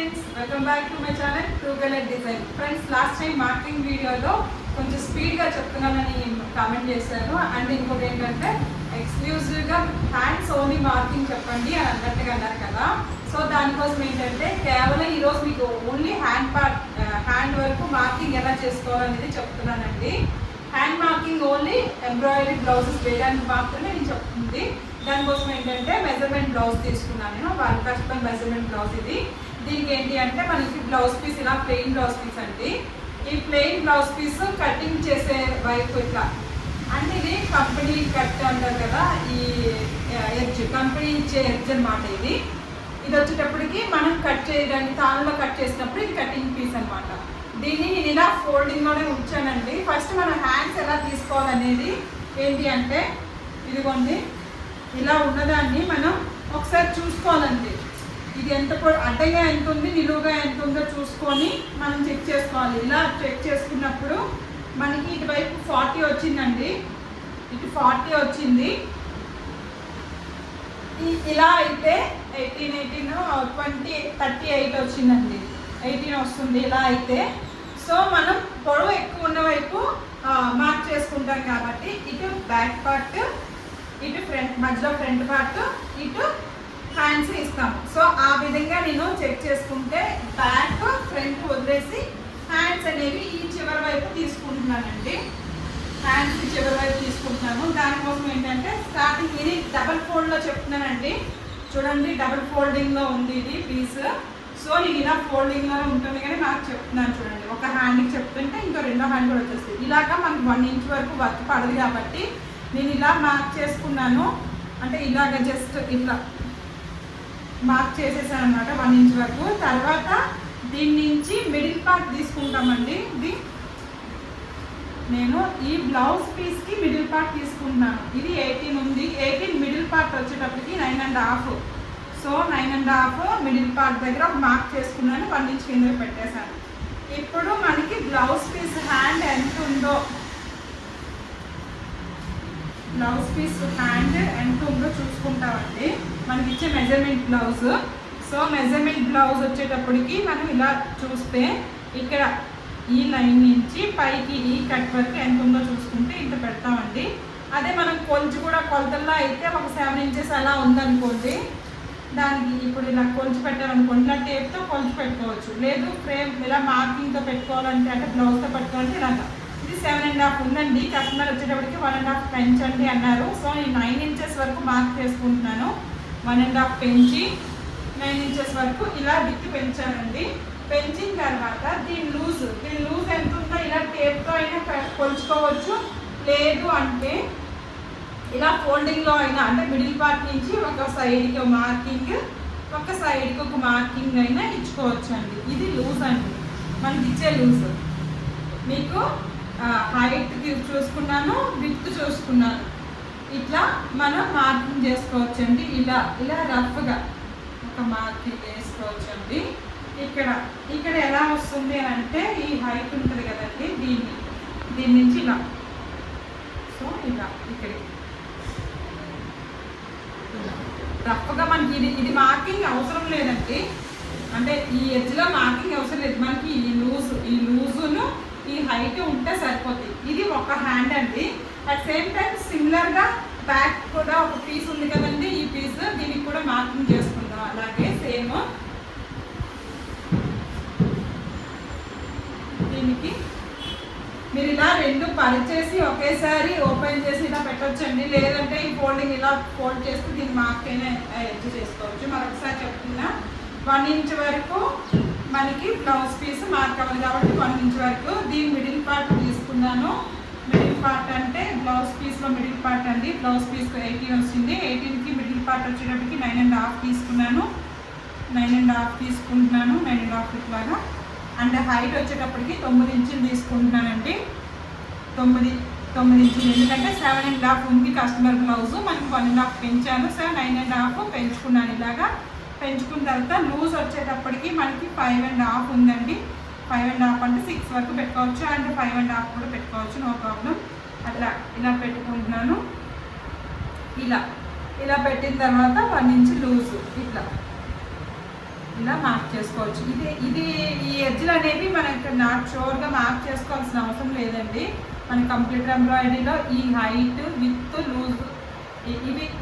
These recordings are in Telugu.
friends, welcome back to my channel True Color Design. Friends, last time marking video lo కొంచెం స్పీడ్ గా చెప్తున్నానని కామెంట్ చేశారు. అండ్ ఇంకోటి ఏంటంటే ఎక్స్క్లూజివ్ గా హ్యాండ్స్ ఓన్లీ మార్కింగ్ చెప్పండి అని అన్నట్టుగా అన్నారు కదా. సో దానికోసం ఏంటంటే కేవలం ఈరోజు మీకు ఓన్లీ హ్యాండ్ వరకు మార్కింగ్ ఎలా చేసుకోవాలనేది చెప్తున్నానండి. Hand marking only embroidery blouses వేయడానికి మాత్రమే నేను చెప్తుంది. దానికోసం ఏంటంటే మెజర్మెంట్ బ్లౌజ్ తీసుకున్నాను నేను. 1 కస్టమర్ మెజర్మెంట్ బ్లౌజ్ ఇది. దీనికి ఏంటి అంటే మనకి బ్లౌజ్ పీస్ ఇలా ప్లెయిన్ బ్లౌజ్ పీస్ అండి. ఈ ప్లెయిన్ బ్లౌజ్ పీస్ కటింగ్ చేసే వైపు ఇట్లా అంటే ఇది కంపెనీ కట్ అంటారు కదా, ఈ ఎడ్జ్ కంపెనీ ఇచ్చే ఎడ్జ్ అనమాట. ఇది వచ్చేటప్పటికి మనం కట్ చేయడానికి తాళ్ళలో కట్ చేసినప్పుడు ఇది కటింగ్ పీస్ అనమాట. దీన్ని నేను ఇలా ఫోల్డింగ్లోనే ఉంచానండి. ఫస్ట్ మనం హ్యాండ్స్ ఎలా తీసుకోవాలనేది ఏంటి అంటే ఇదిగోండి, ఇలా ఉన్నదాన్ని మనం ఒకసారి చూసుకోవాలండి. ఇది ఎంత అడ్డంగా ఎంత ఉంది, నిలువుగా ఎంత ఉందో చూసుకొని మనం చెక్ చేసుకోవాలి. ఇలా చెక్ చేసుకున్నప్పుడు మనకి ఇటువైపు 40 వచ్చిందండి, ఇటు 40 వచ్చింది. ఇలా అయితే 18, 20, 38 వచ్చిందండి. 18 వస్తుంది ఇలా అయితే. సో మనం పొడవు ఎక్కువ ఉన్న వైపు మార్క్ చేసుకుంటాం కాబట్టి ఇటు బ్యాక్ పార్ట్, ఇటు ఫ్రంట్, మధ్యలో ఫ్రంట్ పార్ట్, ఇటు హ్యాండ్స్ ఇస్తాము. సో ఆ విధంగా నేను చెక్ చేసుకుంటే బ్యాక్ ఫ్రంట్ వదిలేసి హ్యాండ్స్ అనేవి ఈ చివరి వైపు తీసుకుంటున్నానండి. హ్యాండ్స్ చివరి వైపు తీసుకుంటున్నాను. దానికోసం ఏంటంటే స్టార్టింగ్ ఇది డబల్ ఫోల్డ్లో చెప్తున్నానండి. చూడండి, డబల్ ఫోల్డింగ్లో ఉంది ఇది పీస్. సో నేను ఇలా ఫోల్డింగ్లో ఉంటుంది కానీ నాకు చెప్తున్నాను చూడండి. ఒక హ్యాండ్కి చెప్తుంటే ఇంకో రెండో హ్యాండ్ కూడా వచ్చేస్తుంది. ఇలాగా మనకి 1 ఇంచ్ వరకు వర్క్ పడదు కాబట్టి నేను ఇలా మార్క్ చేసుకున్నాను. అంటే ఇలాగ జస్ట్ ఇట్లా మార్క్ చేసేసాను అనమాట 1 ఇంచ్ వరకు. తర్వాత దీని నుంచి మిడిల్ పార్ట్ తీసుకుంటామండి. ఇది నేను ఈ బ్లౌజ్ పీస్కి మిడిల్ పార్ట్ తీసుకుంటున్నాను. ఇది 18 ఉంది. 18 మిడిల్ పార్ట్ వచ్చేటప్పటికి 9.5. సో 9.5 మిడిల్ పార్ట్ దగ్గర మార్క్ చేసుకున్నాను. 1 ఇంచ్ కింద పెట్టేశాను. ఇప్పుడు మనకి బ్లౌజ్ పీస్ హ్యాండ్ ఎంత ఉందో, బ్లౌజ్ పీస్ హ్యాండ్ ఎంత ఉందో చూసుకుంటామండి. మనకి ఇచ్చే measurement blouse. So measurement blouse వచ్చేటప్పటికి మనం ఇలా చూస్తే ఇక్కడ ఈ లైన్ నుంచి పైకి ఈ కట్ వరకు ఎంత ఉందో చూసుకుంటే ఇంత పెడతామండి. అదే మనం కొలతల్లో అయితే ఒక 7 ఇంచెస్ అలా ఉందనుకోండి, దానికి ఇప్పుడు ఇలా కొలిచి పెట్టాలనుకోండి, ఇలా టేప్తో కొలిచి పెట్టుకోవచ్చు. లేదు ఫ్రేమ్ ఇలా మార్కింగ్తో పెట్టుకోవాలంటే, అంటే బ్లౌజ్తో పెట్టుకోవాలంటే ఇలాగా. ఇది 7.5 ఉందండి. కస్టమర్ వచ్చేటప్పటికి 1.5 పెంచండి అన్నారు. సో నేను 9 ఇంచెస్ వరకు మార్క్ చేసుకుంటున్నాను. 1.5 పెంచి 9 ఇంచెస్ వరకు ఇలా దిక్కు పెంచానండి. పెంచిన తర్వాత దీని లూజ్ ఎంత ఉందో ఇలా టేప్తో అయినా కొలుచుకోవచ్చు. లేదు అంటే ఇలా ఫోల్డింగ్లో అయినా, అంటే మిడిల్ పార్ట్ నుంచి ఒక సైడ్కి ఒక మార్కింగ్, ఒక సైడ్కి ఒక మార్కింగ్ అయినా ఇచ్చుకోవచ్చు అండి. ఇది లూజ్ అండి, మనకి ఇచ్చే లూజ్. మీకు హైట్ చూసుకున్నాను, విడ్త్ చూసుకున్నాను. ఇట్లా మనం మార్కింగ్ చేసుకోవచ్చండి. ఇలా రఫ్గా ఒక మార్కింగ్ వేసుకోవచ్చండి. ఇక్కడ ఎలా వస్తుంది అని అంటే ఈ హైట్ ఉంటుంది కదండి, దీని నుంచి ఇలా. సో ఇలా ఇక్కడికి రఫ్గా మనకి ఇది మార్కింగ్ అవసరం లేదండి. అంటే ఈ ఎడ్జ్లో మార్కింగ్ అవసరం లేదు. మనకి ఈ లూజును ఈ హైట్ ఉంటే సరిపోతుంది. ఇది ఒక హ్యాండ్ అండి. అట్ సేమ్ టైం సిమిలర్గా బ్యాక్ కూడా ఒక పీస్ ఉంది కదండి, ఈ పీస్ దీనికి కూడా మార్కింగ్ చేసుకుందాం. అలాగే సేమ్ దీనికి మీరు ఇలా 2 పరిచేసి ఒకేసారి ఓపెన్ చేసి ఇలా పెట్టొచ్చండి. లేదంటే ఈ ఫోల్డింగ్ ఇలా ఫోల్డ్ చేస్తే దీన్ని మార్క్ అయినా ఎడ్జ్ చేసుకోవచ్చు. మరొకసారి చెప్తున్నా, 1 ఇంచ్ వరకు మనకి బ్లౌజ్ పీస్ మార్క్ అవ్వాలి కాబట్టి 1 ఇంచ్ వరకు. దీని మిడిల్ పార్ట్ తీసుకున్నాను. మిడిల్ పార్ట్ అంటే బ్లౌజ్ పీస్లో మిడిల్ పార్ట్ అండి. బ్లౌజ్ పీస్కి 18 వచ్చింది. 18కి మిడిల్ పార్ట్ వచ్చేటప్పటికి 9.5 తీసుకున్నాను. 9.5 తీసుకుంటున్నాను. 9.5 ఇట్లాగా. అండ్ హైట్ వచ్చేటప్పటికి 9 ఇంచులు తీసుకుంటున్నానండి. 9 ఇంచులు, ఎందుకంటే 7.5 ఉంది కస్టమర్ బ్లౌజ్. మనకి 1.5 పెంచాను. సో 9.5 పెంచుకున్నాను. ఇలాగా పెంచుకున్న తర్వాత లూజ్ వచ్చేటప్పటికి మనకి 5.5 ఉందండి. 5.5 అంటే 6 వరకు పెట్టుకోవచ్చు, అండ్ 5.5 కూడా పెట్టుకోవచ్చు, నో ప్రాబ్లం. అట్లా ఇలా పెట్టుకుంటున్నాను. ఇలా పెట్టిన తర్వాత 1 ఇంచ్ లూజ్ ఇట్లా ఇలా మార్క్ చేసుకోవచ్చు. ఇది ఈ ఎడ్జ్లు అనేవి మనకి నాట్ షోర్గా మార్క్ చేసుకోవాల్సిన అవసరం లేదండి. మన కంప్యూటర్ ఎంబ్రాయిడరీలో ఈ హైట్ విత్ లూజ్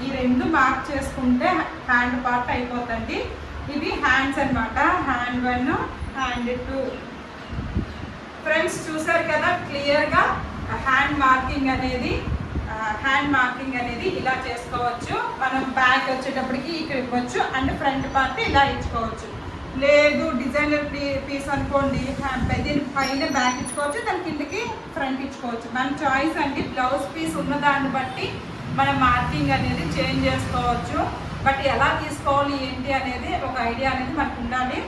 ఈ రెండు మార్క్ చేసుకుంటే హ్యాండ్ పార్ట్ అయిపోతుంది. ఇవి హ్యాండ్స్ అనమాట. Hand 1 hand 2. ఫ్రెండ్స్ చూసారు కదా క్లియర్గా హ్యాండ్ మార్కింగ్ అనేది ఇలా చేసుకోవచ్చు. మనం బ్యాక్ వచ్చేటప్పటికి ఇక్కడ ఇవ్వచ్చు అండ్ ఫ్రంట్ పార్ట్ ఇలా ఇచ్చుకోవచ్చు. లేదు డిజైనర్ పీస్ అనుకోండి, దీని పైన బ్యాక్ ఇచ్చుకోవచ్చు, దాని కిందకి ఫ్రంట్ ఇచ్చుకోవచ్చు. మన చాయిస్ అండి. బ్లౌజ్ పీస్ ఉన్న దాన్ని బట్టి మనం మార్కింగ్ అనేది చేంజ్ చేసుకోవచ్చు. బట్ ఎలా తీసుకోవాలి ఏంటి అనేది ఒక ఐడియా అనేది మనకు ఉండాలి.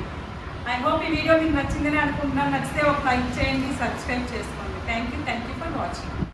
ఐ హోప్ ఈ వీడియో మీకు నచ్చిందని అనుకుంటున్నాను. నచ్చితే ఒక లైక్ చేయండి, సబ్స్క్రైబ్ చేసుకోండి. Thank you for watching.